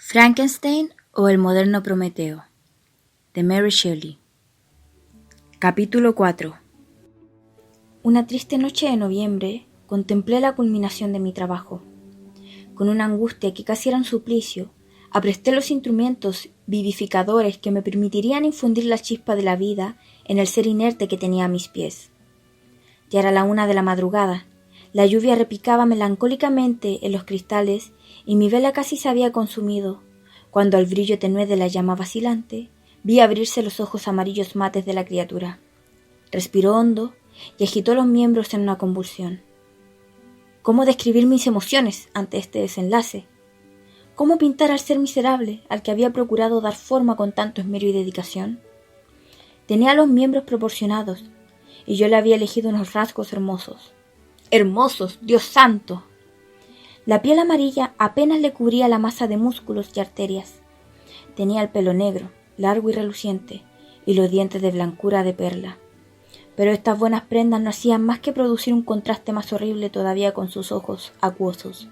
Frankenstein o el moderno Prometeo, de Mary Shelley. Capítulo 4. Una triste noche de noviembre contemplé la culminación de mi trabajo. Con una angustia que casi era un suplicio, apresté los instrumentos vivificadores que me permitirían infundir la chispa de la vida en el ser inerte que tenía a mis pies. Ya era la 1 de la madrugada, la lluvia repicaba melancólicamente en los cristales y mi vela casi se había consumido, cuando al brillo tenue de la llama vacilante vi abrirse los ojos amarillos mates de la criatura. Respiró hondo y agitó los miembros en una convulsión. ¿Cómo describir mis emociones ante este desenlace? ¿Cómo pintar al ser miserable al que había procurado dar forma con tanto esmero y dedicación? Tenía los miembros proporcionados, y yo le había elegido unos rasgos hermosos. ¡Hermosos! ¡Dios santo! La piel amarilla apenas le cubría la masa de músculos y arterias. Tenía el pelo negro, largo y reluciente, y los dientes de blancura de perla. Pero estas buenas prendas no hacían más que producir un contraste más horrible todavía con sus ojos acuosos,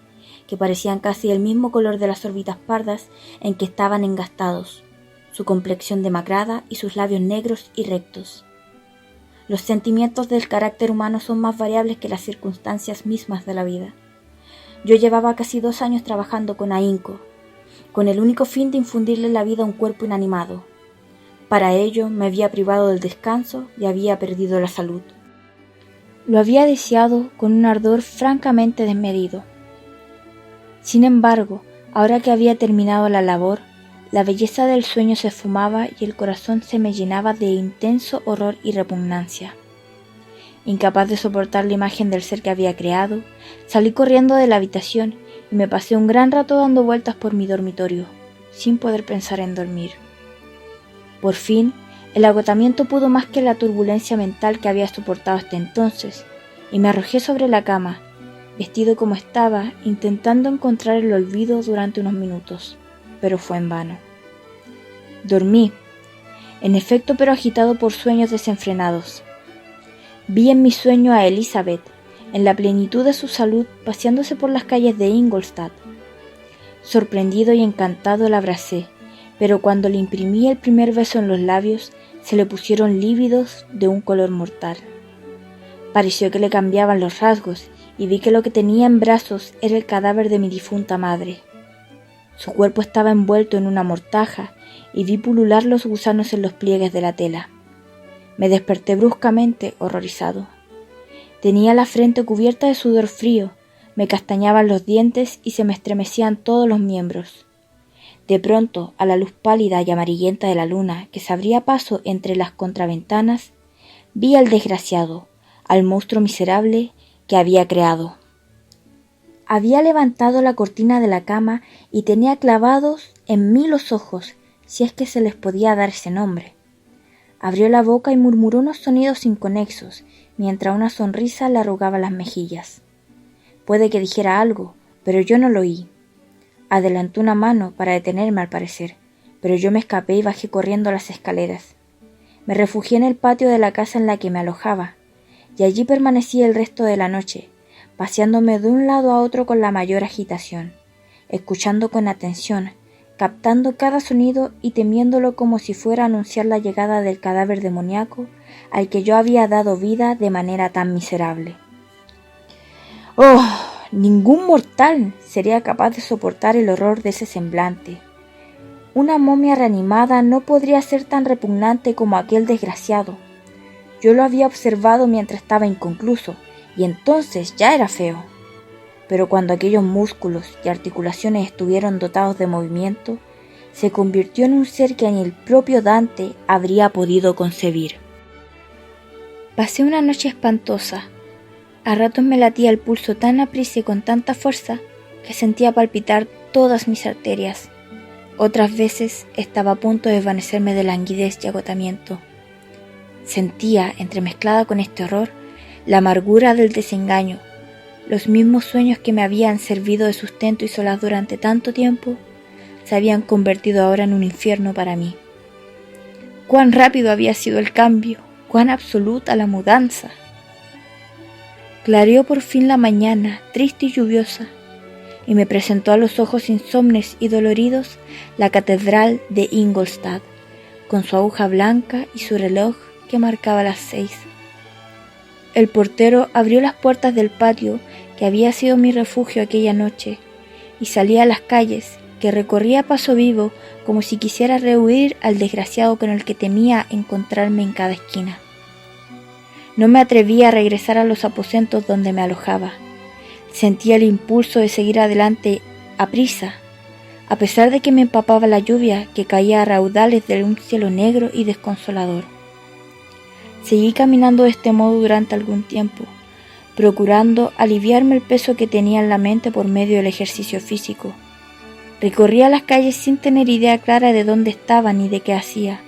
que parecían casi el mismo color de las órbitas pardas en que estaban engastados, su complexión demacrada y sus labios negros y rectos. Los sentimientos del carácter humano son más variables que las circunstancias mismas de la vida. Yo llevaba casi 2 años trabajando con ahínco, con el único fin de infundirle la vida a un cuerpo inanimado. Para ello me había privado del descanso y había perdido la salud. Lo había deseado con un ardor francamente desmedido. Sin embargo, ahora que había terminado la labor, la belleza del sueño se esfumaba y el corazón se me llenaba de intenso horror y repugnancia. Incapaz de soportar la imagen del ser que había creado, salí corriendo de la habitación y me pasé un gran rato dando vueltas por mi dormitorio, sin poder pensar en dormir. Por fin, el agotamiento pudo más que la turbulencia mental que había soportado hasta entonces, y me arrojé sobre la cama, vestido como estaba, intentando encontrar el olvido durante unos minutos, pero fue en vano. Dormí, en efecto, pero agitado por sueños desenfrenados. Vi en mi sueño a Elizabeth, en la plenitud de su salud, paseándose por las calles de Ingolstadt. Sorprendido y encantado la abracé, pero cuando le imprimí el primer beso en los labios, se le pusieron lívidos de un color mortal. Pareció que le cambiaban los rasgos, y vi que lo que tenía en brazos era el cadáver de mi difunta madre. Su cuerpo estaba envuelto en una mortaja, y vi pulular los gusanos en los pliegues de la tela. Me desperté bruscamente, horrorizado. Tenía la frente cubierta de sudor frío, me castañaban los dientes y se me estremecían todos los miembros. De pronto, a la luz pálida y amarillenta de la luna que se abría paso entre las contraventanas, vi al desgraciado, al monstruo miserable que había creado. Había levantado la cortina de la cama y tenía clavados en mí los ojos, si es que se les podía dar ese nombre. Abrió la boca y murmuró unos sonidos inconexos, mientras una sonrisa le arrugaba las mejillas. Puede que dijera algo, pero yo no lo oí. Adelantó una mano para detenerme al parecer, pero yo me escapé y bajé corriendo las escaleras. Me refugié en el patio de la casa en la que me alojaba, y allí permanecí el resto de la noche, paseándome de un lado a otro con la mayor agitación, escuchando con atención, captando cada sonido y temiéndolo como si fuera a anunciar la llegada del cadáver demoníaco al que yo había dado vida de manera tan miserable. ¡Oh! Ningún mortal sería capaz de soportar el horror de ese semblante. Una momia reanimada no podría ser tan repugnante como aquel desgraciado. Yo lo había observado mientras estaba inconcluso, y entonces ya era feo. Pero cuando aquellos músculos y articulaciones estuvieron dotados de movimiento, se convirtió en un ser que ni el propio Dante habría podido concebir. Pasé una noche espantosa. A ratos me latía el pulso tan aprisa y con tanta fuerza que sentía palpitar todas mis arterias. Otras veces estaba a punto de desvanecerme de languidez y agotamiento. Sentía, entremezclada con este horror, la amargura del desengaño. Los mismos sueños que me habían servido de sustento y solaz durante tanto tiempo se habían convertido ahora en un infierno para mí. Cuán rápido había sido el cambio, cuán absoluta la mudanza. Clareó por fin la mañana, triste y lluviosa. y me presentó a los ojos insomnes y doloridos la catedral de Ingolstadt, con su aguja blanca y su reloj que marcaba las 6. El portero abrió las puertas del patio que había sido mi refugio aquella noche, y salí a las calles, que recorría a paso vivo como si quisiera rehuir al desgraciado con el que temía encontrarme en cada esquina. No me atrevía a regresar a los aposentos donde me alojaba. Sentía el impulso de seguir adelante a prisa, a pesar de que me empapaba la lluvia que caía a raudales de un cielo negro y desconsolador. Seguí caminando de este modo durante algún tiempo, procurando aliviarme el peso que tenía en la mente por medio del ejercicio físico. Recorría las calles sin tener idea clara de dónde estaba ni de qué hacía.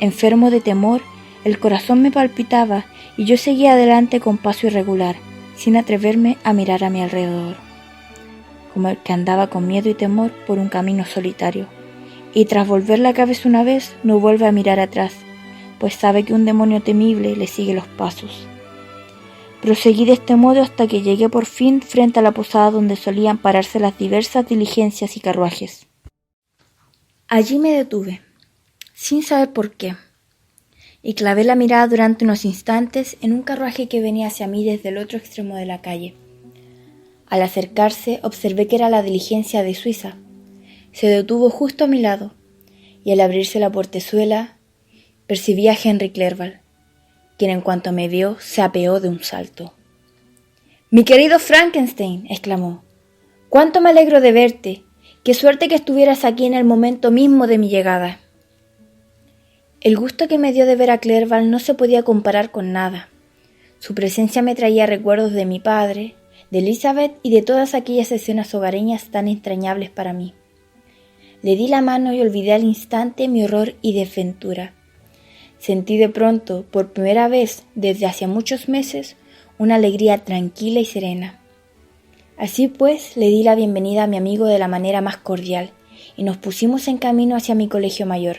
Enfermo de temor, el corazón me palpitaba y yo seguía adelante con paso irregular, sin atreverme a mirar a mi alrededor, como el que andaba con miedo y temor por un camino solitario, y tras volver la cabeza una vez no vuelve a mirar atrás, pues sabe que un demonio temible le sigue los pasos. Proseguí de este modo hasta que llegué por fin frente a la posada donde solían pararse las diversas diligencias y carruajes. Allí me detuve, sin saber por qué, y clavé la mirada durante unos instantes en un carruaje que venía hacia mí desde el otro extremo de la calle. Al acercarse observé que era la diligencia de Suiza. Se detuvo justo a mi lado, y al abrirse la portezuela percibí a Henry Clerval, quien en cuanto me vio se apeó de un salto. «¡Mi querido Frankenstein!», exclamó. «¡Cuánto me alegro de verte! ¡Qué suerte que estuvieras aquí en el momento mismo de mi llegada!». El gusto que me dio de ver a Clerval no se podía comparar con nada. Su presencia me traía recuerdos de mi padre, de Elizabeth y de todas aquellas escenas hogareñas tan entrañables para mí. Le di la mano y olvidé al instante mi horror y desventura. Sentí de pronto, por primera vez desde hacía muchos meses, una alegría tranquila y serena. Así pues, le di la bienvenida a mi amigo de la manera más cordial, y nos pusimos en camino hacia mi colegio mayor.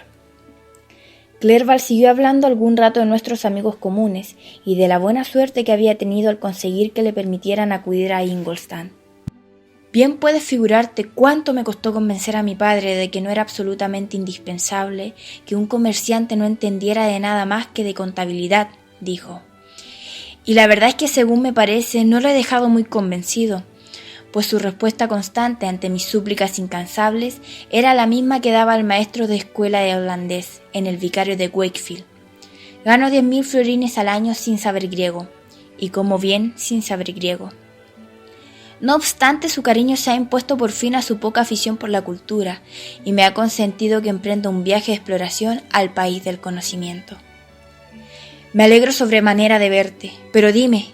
Clerval siguió hablando algún rato de nuestros amigos comunes y de la buena suerte que había tenido al conseguir que le permitieran acudir a Ingolstadt. Bien puedes figurarte cuánto me costó convencer a mi padre de que no era absolutamente indispensable que un comerciante no entendiera de nada más que de contabilidad, dijo. Y la verdad es que según me parece no lo he dejado muy convencido, pues su respuesta constante ante mis súplicas incansables era la misma que daba el maestro de escuela de holandés en el vicario de Wakefield. Gano 10.000 florines al año sin saber griego, y como bien sin saber griego. No obstante, su cariño se ha impuesto por fin a su poca afición por la cultura, y me ha consentido que emprenda un viaje de exploración al país del conocimiento. Me alegro sobremanera de verte, pero dime,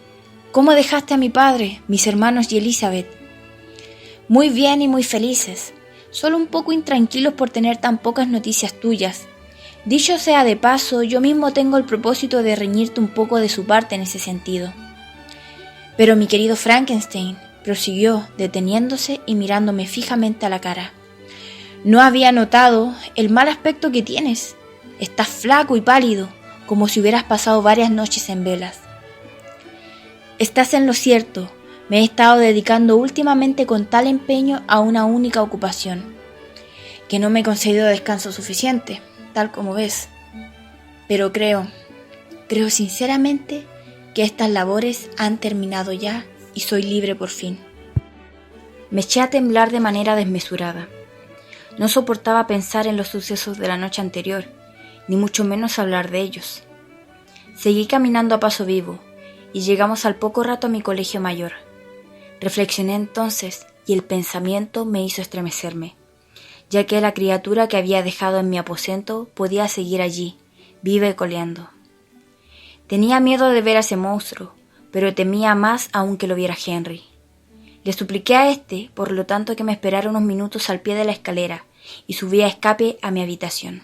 ¿cómo dejaste a mi padre, mis hermanos y Elizabeth? Muy bien y muy felices, solo un poco intranquilos por tener tan pocas noticias tuyas. Dicho sea de paso, yo mismo tengo el propósito de reñirte un poco de su parte en ese sentido. Pero mi querido Frankenstein, prosiguió, deteniéndose y mirándome fijamente a la cara, no había notado el mal aspecto que tienes. Estás flaco y pálido, como si hubieras pasado varias noches en velas. Estás en lo cierto. Me he estado dedicando últimamente con tal empeño a una única ocupación, que no me he concedido descanso suficiente, tal como ves. Pero creo sinceramente que estas labores han terminado ya y soy libre por fin. Me eché a temblar de manera desmesurada. No soportaba pensar en los sucesos de la noche anterior, ni mucho menos hablar de ellos. Seguí caminando a paso vivo, y llegamos al poco rato a mi colegio mayor. Reflexioné entonces, y el pensamiento me hizo estremecerme, ya que la criatura que había dejado en mi aposento podía seguir allí, viva y coleando. Tenía miedo de ver a ese monstruo, pero temía más aún que lo viera Henry. Le supliqué a éste, por lo tanto, que me esperara unos minutos al pie de la escalera, y subí a escape a mi habitación.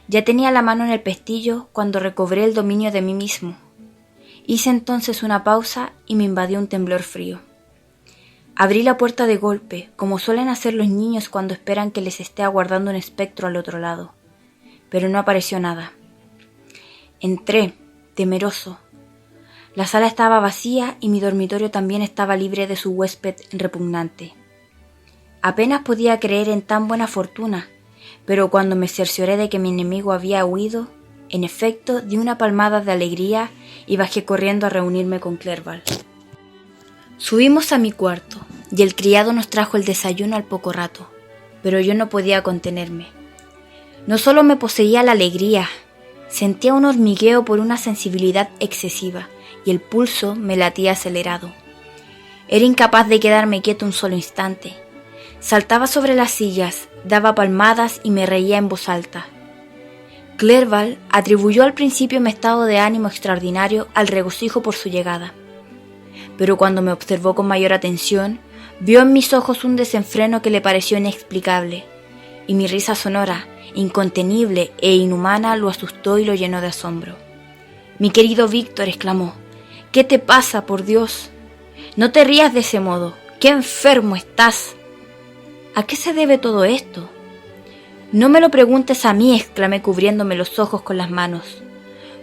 Ya tenía la mano en el pestillo cuando recobré el dominio de mí mismo. Hice entonces una pausa y me invadió un temblor frío. Abrí la puerta de golpe, como suelen hacer los niños cuando esperan que les esté aguardando un espectro al otro lado, pero no apareció nada. Entré, temeroso. La sala estaba vacía y mi dormitorio también estaba libre de su huésped repugnante. Apenas podía creer en tan buena fortuna, pero cuando me cercioré de que mi enemigo había huido, en efecto di una palmada de alegría y bajé corriendo a reunirme con Clerval. Subimos a mi cuarto y el criado nos trajo el desayuno al poco rato, pero yo no podía contenerme. No solo me poseía la alegría, sentía un hormigueo por una sensibilidad excesiva y el pulso me latía acelerado. Era incapaz de quedarme quieto un solo instante. Saltaba sobre las sillas, daba palmadas y me reía en voz alta. Clerval atribuyó al principio mi estado de ánimo extraordinario al regocijo por su llegada, pero cuando me observó con mayor atención, vio en mis ojos un desenfreno que le pareció inexplicable, y mi risa sonora, incontenible e inhumana lo asustó y lo llenó de asombro. «Mi querido Víctor», exclamó, «¿qué te pasa, por Dios? No te rías de ese modo. ¡Qué enfermo estás!». «¿A qué se debe todo esto?». «No me lo preguntes a mí», exclamé cubriéndome los ojos con las manos,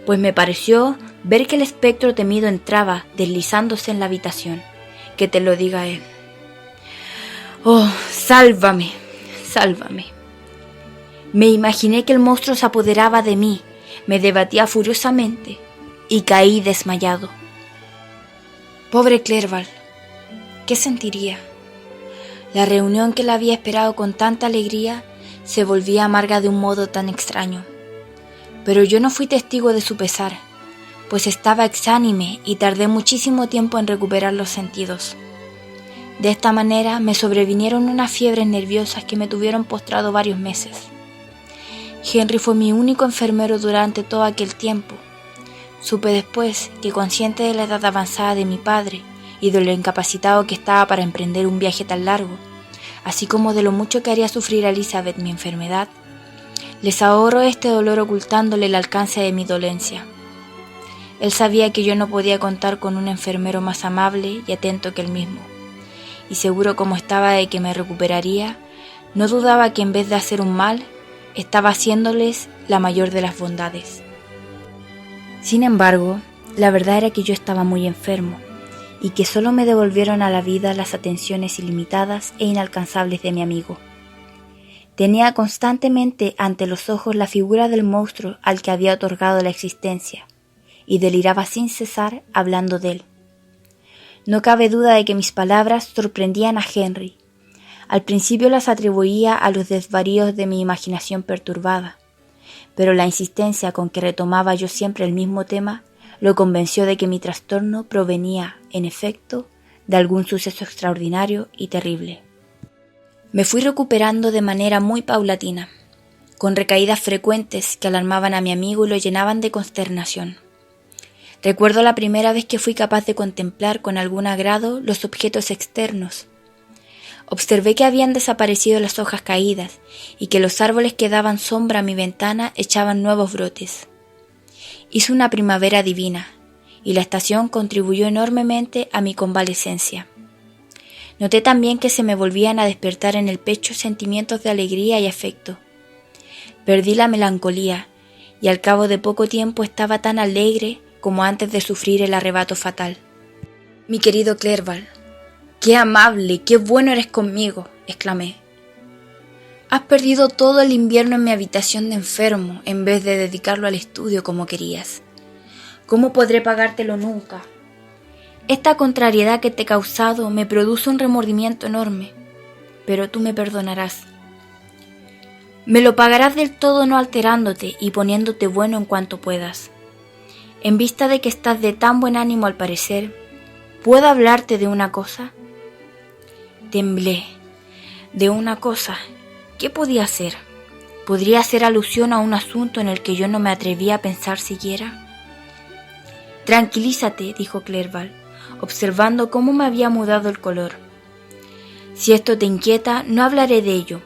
pues me pareció ver que el espectro temido entraba deslizándose en la habitación. «Que te lo diga él». «Oh, sálvame, sálvame». Me imaginé que el monstruo se apoderaba de mí, me debatía furiosamente y caí desmayado. Pobre Clerval, ¿qué sentiría? La reunión que la había esperado con tanta alegría se volvía amarga de un modo tan extraño. Pero yo no fui testigo de su pesar, pues estaba exánime y tardé muchísimo tiempo en recuperar los sentidos. De esta manera me sobrevinieron unas fiebres nerviosas que me tuvieron postrado varios meses. Henry fue mi único enfermero durante todo aquel tiempo. Supe después que, consciente de la edad avanzada de mi padre y de lo incapacitado que estaba para emprender un viaje tan largo, así como de lo mucho que haría sufrir a Elizabeth mi enfermedad, les ahorro este dolor ocultándole el alcance de mi dolencia. Él sabía que yo no podía contar con un enfermero más amable y atento que él mismo, y seguro como estaba de que me recuperaría, no dudaba que en vez de hacer un mal, estaba haciéndoles la mayor de las bondades. Sin embargo, la verdad era que yo estaba muy enfermo, y que solo me devolvieron a la vida las atenciones ilimitadas e inalcanzables de mi amigo. Tenía constantemente ante los ojos la figura del monstruo al que había otorgado la existencia, y deliraba sin cesar hablando de él. No cabe duda de que mis palabras sorprendían a Henry. Al principio las atribuía a los desvaríos de mi imaginación perturbada, pero la insistencia con que retomaba yo siempre el mismo tema lo convenció de que mi trastorno provenía, en efecto, de algún suceso extraordinario y terrible. Me fui recuperando de manera muy paulatina, con recaídas frecuentes que alarmaban a mi amigo y lo llenaban de consternación. Recuerdo la primera vez que fui capaz de contemplar con algún agrado los objetos externos. Observé que habían desaparecido las hojas caídas y que los árboles que daban sombra a mi ventana echaban nuevos brotes. Hizo una primavera divina, y la estación contribuyó enormemente a mi convalecencia. Noté también que se me volvían a despertar en el pecho sentimientos de alegría y afecto. Perdí la melancolía, y al cabo de poco tiempo estaba tan alegre como antes de sufrir el arrebato fatal. «Mi querido Clerval, qué amable, qué bueno eres conmigo», exclamé. «Has perdido todo el invierno en mi habitación de enfermo en vez de dedicarlo al estudio como querías. ¿Cómo podré pagártelo nunca? Esta contrariedad que te he causado me produce un remordimiento enorme, pero tú me perdonarás. Me lo pagarás del todo no alterándote y poniéndote bueno en cuanto puedas. En vista de que estás de tan buen ánimo al parecer, ¿puedo hablarte de una cosa?». Temblé. ¿De una cosa? ¿Qué podía ser? ¿Podría hacer alusión a un asunto en el que yo no me atrevía a pensar siquiera? «Tranquilízate», dijo Clerval, observando cómo me había mudado el color. «Si esto te inquieta, no hablaré de ello,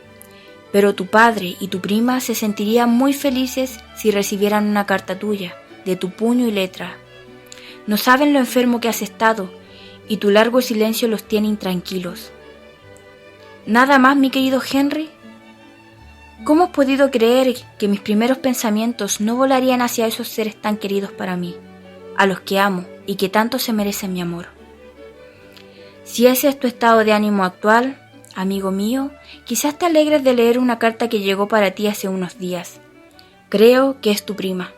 pero tu padre y tu prima se sentirían muy felices si recibieran una carta tuya, de tu puño y letra. No saben lo enfermo que has estado, y tu largo silencio los tiene intranquilos». «¿Nada más, mi querido Henry? ¿Cómo has podido creer que mis primeros pensamientos no volarían hacia esos seres tan queridos para mí, a los que amo y que tanto se merece mi amor. Si ese es tu estado de ánimo actual, amigo mío, quizás te alegres de leer una carta que llegó para ti hace unos días. Creo que es tu prima.